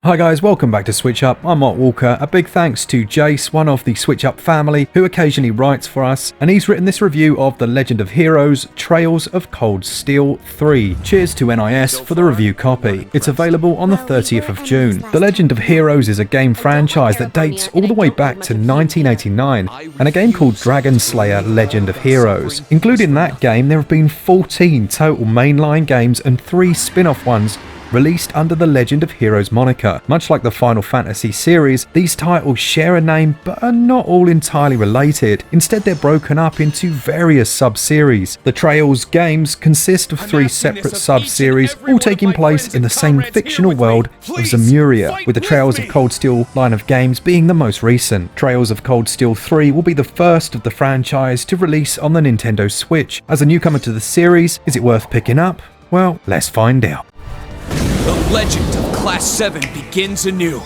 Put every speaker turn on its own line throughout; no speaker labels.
Hi guys, welcome back to SwitchUp. I'm Mark Walker. A big thanks to Jace, one of the SwitchUp family, who occasionally writes for us, and he's written this review of The Legend of Heroes: Trails of Cold Steel 3. Cheers to NIS for the review copy. It's available on the 30th of June. The Legend of Heroes is a game franchise that dates all the way back to 1989, and a game called Dragon Slayer: Legend of Heroes. Including that game, there have been 14 total mainline games and 3 spin-off ones released under the Legend of Heroes moniker. Much like the Final Fantasy series, these titles share a name but are not all entirely related. Instead, they're broken up into various sub-series. The Trails games consist of 3 separate sub-series, all taking place in the same fictional world of Zemuria, with the Trails of Cold Steel line of games being the most recent. Trails of Cold Steel 3 will be the first of the franchise to release on the Nintendo Switch. As a newcomer to the series, is it worth picking up? Well, let's find out.
The legend of Class 7 begins anew.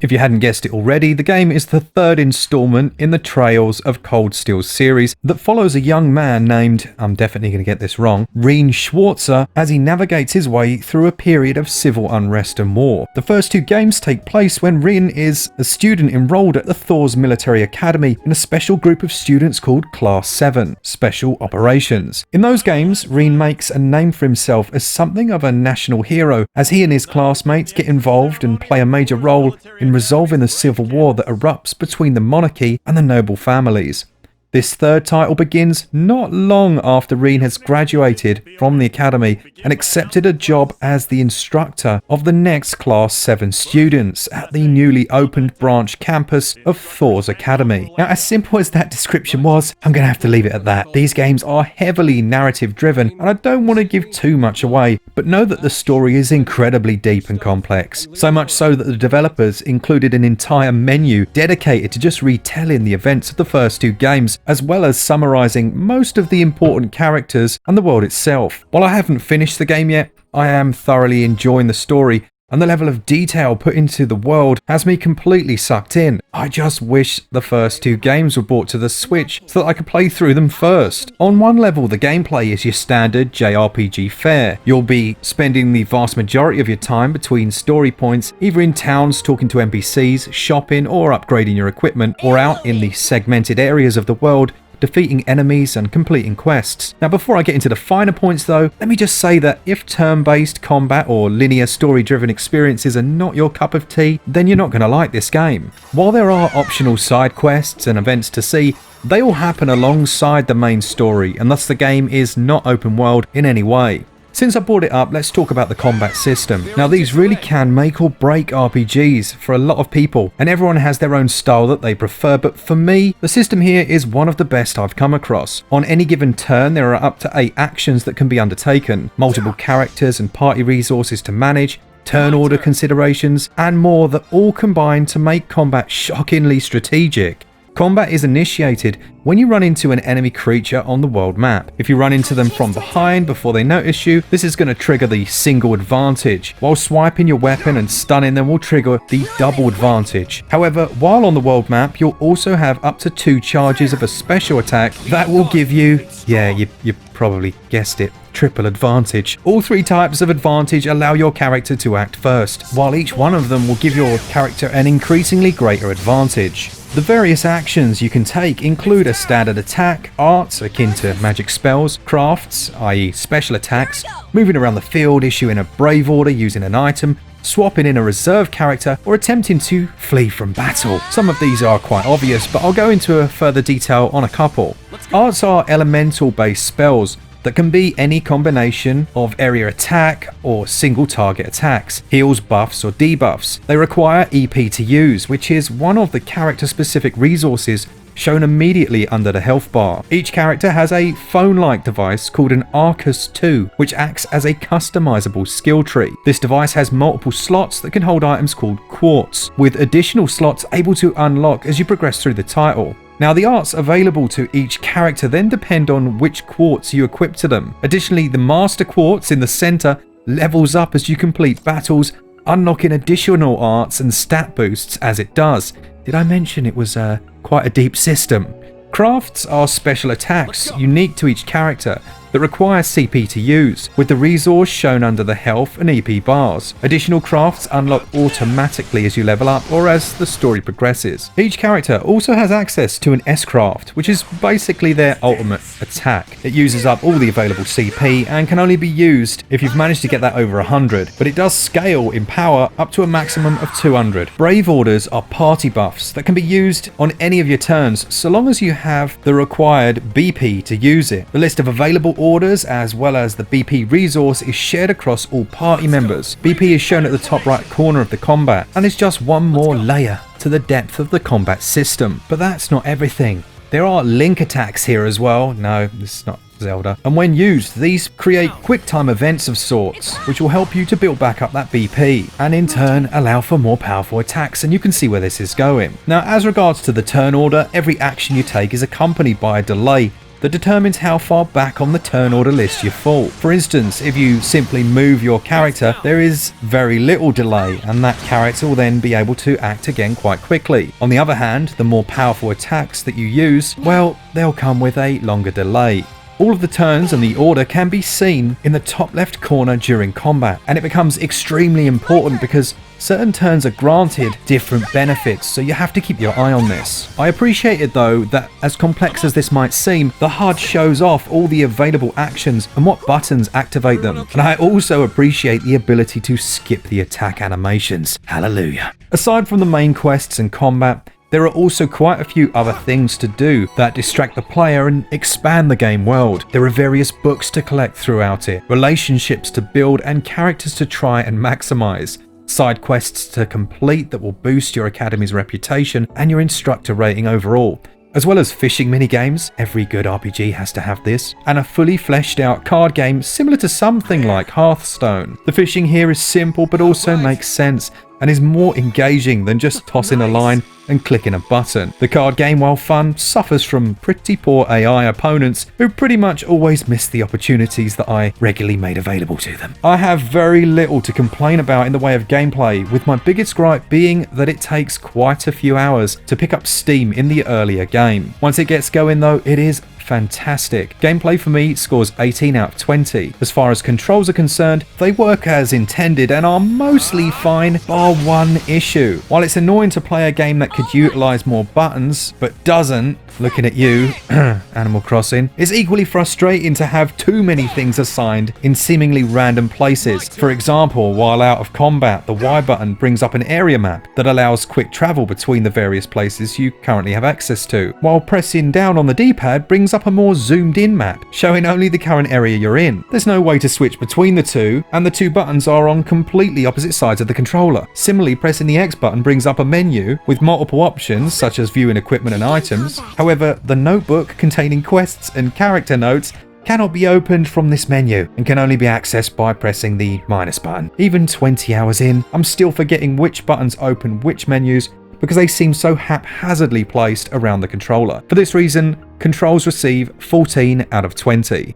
If you hadn't guessed it already, the game is the 3rd installment in the Trails of Cold Steel series that follows a young man named, I'm definitely going to get this wrong, Rean Schwarzer, as he navigates his way through a period of civil unrest and war. The first 2 games take place when Rean is a student enrolled at the Thor's military academy in a special group of students called Class 7, Special Operations. In those games, Rean makes a name for himself as something of a national hero, as he and his classmates get involved and play a major role in resolving the civil war that erupts between the monarchy and the noble families. This 3rd title begins not long after Rean has graduated from the academy and accepted a job as the instructor of the next Class 7 students at the newly opened branch campus of Thor's Academy. Now, as simple as that description was, I'm going to have to leave it at that. These games are heavily narrative driven, and I don't want to give too much away, but know that the story is incredibly deep and complex. So much so that the developers included an entire menu dedicated to just retelling the events of the first 2 games, as well as summarizing most of the important characters and the world itself. While I haven't finished the game yet, I am thoroughly enjoying the story, and the level of detail put into the world has me completely sucked in. I just wish the first 2 games were brought to the Switch so that I could play through them first. On one level, the gameplay is your standard JRPG fare. You'll be spending the vast majority of your time between story points, either in towns talking to NPCs, shopping or upgrading your equipment, or out in the segmented areas of the world defeating enemies and completing quests. Now, before I get into the finer points though, let me just say that if turn-based combat or linear story-driven experiences are not your cup of tea, then you're not going to like this game. While there are optional side quests and events to see, they all happen alongside the main story, and thus the game is not open world in any way. Since I brought it up, let's talk about the combat system. Now, these really can make or break RPGs for a lot of people, and everyone has their own style that they prefer, but for me, the system here is one of the best I've come across. On any given turn, there are up to 8 actions that can be undertaken, multiple characters and party resources to manage, turn order considerations, and more that all combine to make combat shockingly strategic. Combat is initiated when you run into an enemy creature on the world map. If you run into them from behind before they notice you, this is going to trigger the single advantage, while swiping your weapon and stunning them will trigger the double advantage. However, while on the world map, you'll also have up to 2 charges of a special attack that will give you, you probably guessed it, triple advantage. All 3 types of advantage allow your character to act first, while each one of them will give your character an increasingly greater advantage. The various actions you can take include a standard attack, arts akin to magic spells, crafts, i.e. special attacks, moving around the field, issuing a brave order using an item, swapping in a reserve character, or attempting to flee from battle. Some of these are quite obvious, but I'll go into further detail on a couple. Arts are elemental based spells that can be any combination of area attack or single target attacks, heals, buffs or debuffs. They require EP to use, which is one of the character specific resources shown immediately under the health bar. Each character has a phone-like device called an Arcus 2, which acts as a customizable skill tree. This device has multiple slots that can hold items called quartz, with additional slots able to unlock as you progress through the title. Now, the arts available to each character then depend on which quartz you equip to them. Additionally, the master quartz in the center levels up as you complete battles, unlocking additional arts and stat boosts as it does. Did I mention it was quite a deep system? Crafts are special attacks unique to each character that require CP to use, with the resource shown under the health and EP bars. Additional crafts unlock automatically as you level up or as the story progresses. Each character also has access to an S-craft, which is basically their ultimate attack. It uses up all the available CP and can only be used if you've managed to get that over 100, but it does scale in power up to a maximum of 200. Brave orders are party buffs that can be used on any of your turns so long as you have the required BP to use it. The list of available orders as well as the BP resource is shared across all party members. BP is shown at the top right corner of the combat and is just one more layer to the depth of the combat system. But that's not everything. There are link attacks here as well. No, this is not Zelda. And when used, these create quick time events of sorts, which will help you to build back up that BP, and in turn allow for more powerful attacks, and you can see where this is going. Now, as regards to the turn order, every action you take is accompanied by a delay that determines how far back on the turn order list you fall. For instance, if you simply move your character, there is very little delay, and that character will then be able to act again quite quickly. On the other hand, the more powerful attacks that you use, well, they'll come with a longer delay. All of the turns and the order can be seen in the top left corner during combat, and it becomes extremely important because certain turns are granted different benefits, so you have to keep your eye on this. I appreciate it though that, as complex as this might seem, the HUD shows off all the available actions and what buttons activate them. And I also appreciate the ability to skip the attack animations. Hallelujah. Aside from the main quests and combat, there are also quite a few other things to do that distract the player and expand the game world. There are various books to collect throughout it, relationships to build and characters to try and maximize, side quests to complete that will boost your academy's reputation and your instructor rating overall, as well as fishing minigames. Every good RPG has to have this, and a fully fleshed out card game similar to something like Hearthstone. The fishing here is simple but also makes sense and is more engaging than just tossing a line and clicking a button. The card game, while fun, suffers from pretty poor AI opponents who pretty much always miss the opportunities that I regularly made available to them. I have very little to complain about in the way of gameplay, with my biggest gripe being that it takes quite a few hours to pick up steam in the earlier game. Once it gets going though, it is fantastic. Gameplay for me scores 18 out of 20. As far as controls are concerned, they work as intended and are mostly fine, bar one issue. While it's annoying to play a game that could utilize more buttons, but doesn't, looking at you, Animal Crossing, it's equally frustrating to have too many things assigned in seemingly random places. For example, while out of combat, the Y button brings up an area map that allows quick travel between the various places you currently have access to, while pressing down on the D-pad brings up a more zoomed in map, showing only the current area you're in. There's no way to switch between the two, and the two buttons are on completely opposite sides of the controller. Similarly, pressing the X button brings up a menu with multiple options, such as viewing equipment and items. However, the notebook containing quests and character notes cannot be opened from this menu and can only be accessed by pressing the minus button. Even 20 hours in, I'm still forgetting which buttons open which menus because they seem so haphazardly placed around the controller. For this reason, controls receive 14 out of 20.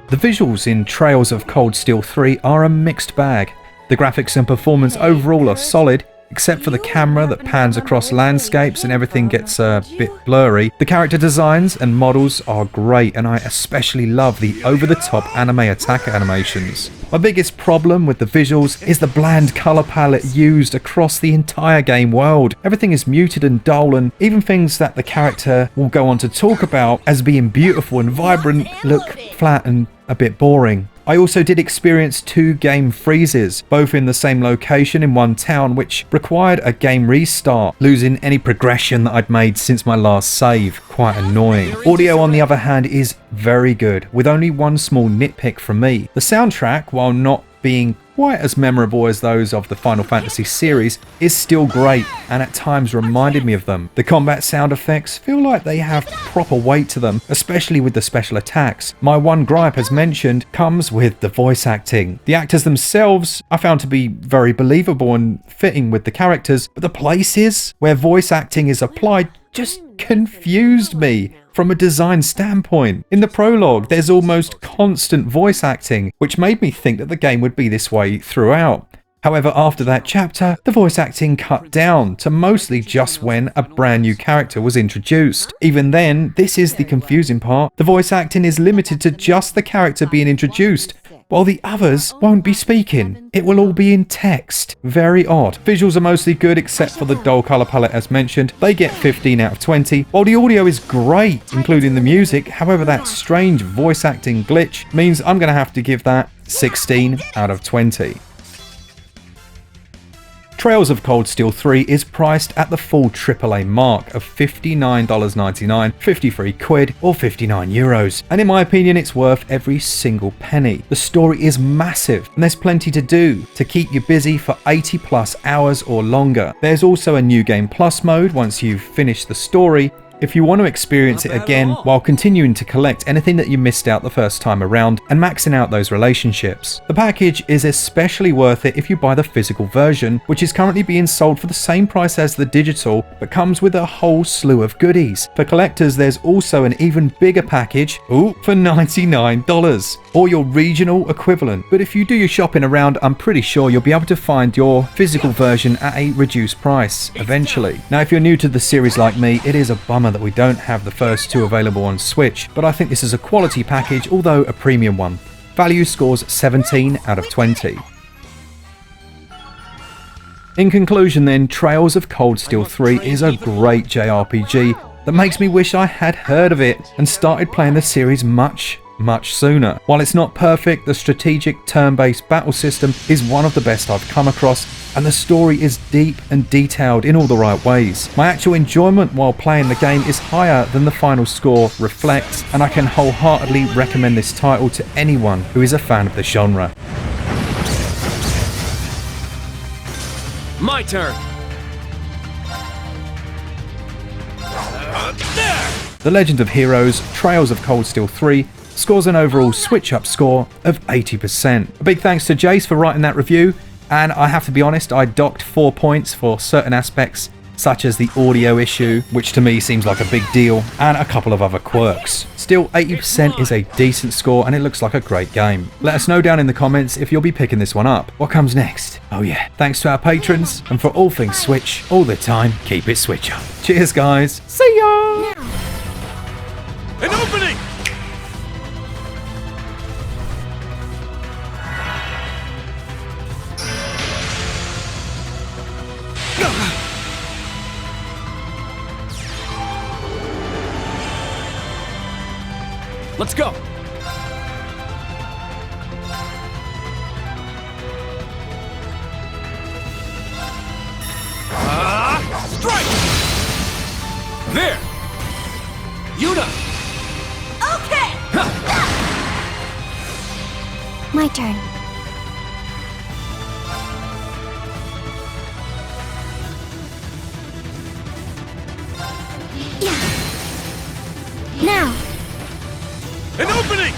The visuals in Trails of Cold Steel 3 are a mixed bag. The graphics and performance overall are solid, except for the camera that pans across landscapes and everything gets a bit blurry. The character designs and models are great, and I especially love the over-the-top anime attack animations. My biggest problem with the visuals is the bland colour palette used across the entire game world. Everything is muted and dull, and even things that the character will go on to talk about as being beautiful and vibrant look flat and a bit boring. I also did experience 2 game freezes, both in the same location in one town, which required a game restart, losing any progression that I'd made since my last save. Quite annoying. Audio, on the other hand, is very good, with only one small nitpick from me. The soundtrack, while not being quite as memorable as those of the Final Fantasy series, is still great and at times reminded me of them. The combat sound effects feel like they have proper weight to them, especially with the special attacks. My one gripe, as mentioned, comes with the voice acting. The actors themselves I found to be very believable and fitting with the characters, but the places where voice acting is applied just confused me from a design standpoint. In the prologue, there's almost constant voice acting, which made me think that the game would be this way throughout. However, after that chapter, the voice acting cut down to mostly just when a brand new character was introduced. Even then, this is the confusing part, the voice acting is limited to just the character being introduced, while the others won't be speaking. It will all be in text. Very odd. Visuals are mostly good except for the dull colour palette as mentioned. They get 15 out of 20, while the audio is great, including the music. However, that strange voice acting glitch means I'm going to have to give that 16 out of 20. Trails of Cold Steel 3 is priced at the full AAA mark of $59.99, 53 quid or 59 euros, and in my opinion it's worth every single penny. The story is massive and there's plenty to do to keep you busy for 80 plus hours or longer. There's also a New Game Plus mode once you've finished the story, if you want to experience it again while continuing to collect anything that you missed out the first time around and maxing out those relationships. The package is especially worth it if you buy the physical version, which is currently being sold for the same price as the digital, but comes with a whole slew of goodies. For collectors, there's also an even bigger package, for $99, or your regional equivalent. But if you do your shopping around, I'm pretty sure you'll be able to find your physical version at a reduced price eventually. Now, if you're new to the series like me, it is a bummer that we don't have the first two available on Switch, but I think this is a quality package, although a premium one. Value scores 17 out of 20. In conclusion then, Trails of Cold Steel 3 is a great JRPG that makes me wish I had heard of it and started playing the series much sooner. While it's not perfect, the strategic turn-based battle system is one of the best I've come across, and the story is deep and detailed in all the right ways. My actual enjoyment while playing the game is higher than the final score reflects, and I can wholeheartedly recommend this title to anyone who is a fan of the genre.
My turn. There!
The Legend of Heroes Trails of Cold Steel 3 scores an overall SwitchUp score of 80%. A big thanks to Jace for writing that review, and I have to be honest, I docked 4 points for certain aspects, such as the audio issue, which to me seems like a big deal, and a couple of other quirks. Still, 80% is a decent score and it looks like a great game. Let us know down in the comments if you'll be picking this one up. What comes next? Oh yeah, thanks to our patrons, and for all things Switch, all the time, keep it Switch up. Cheers guys, see ya!
An opening! Let's go! Strike! There! Yuna!
Okay! My turn. Yeah. Now!
An opening!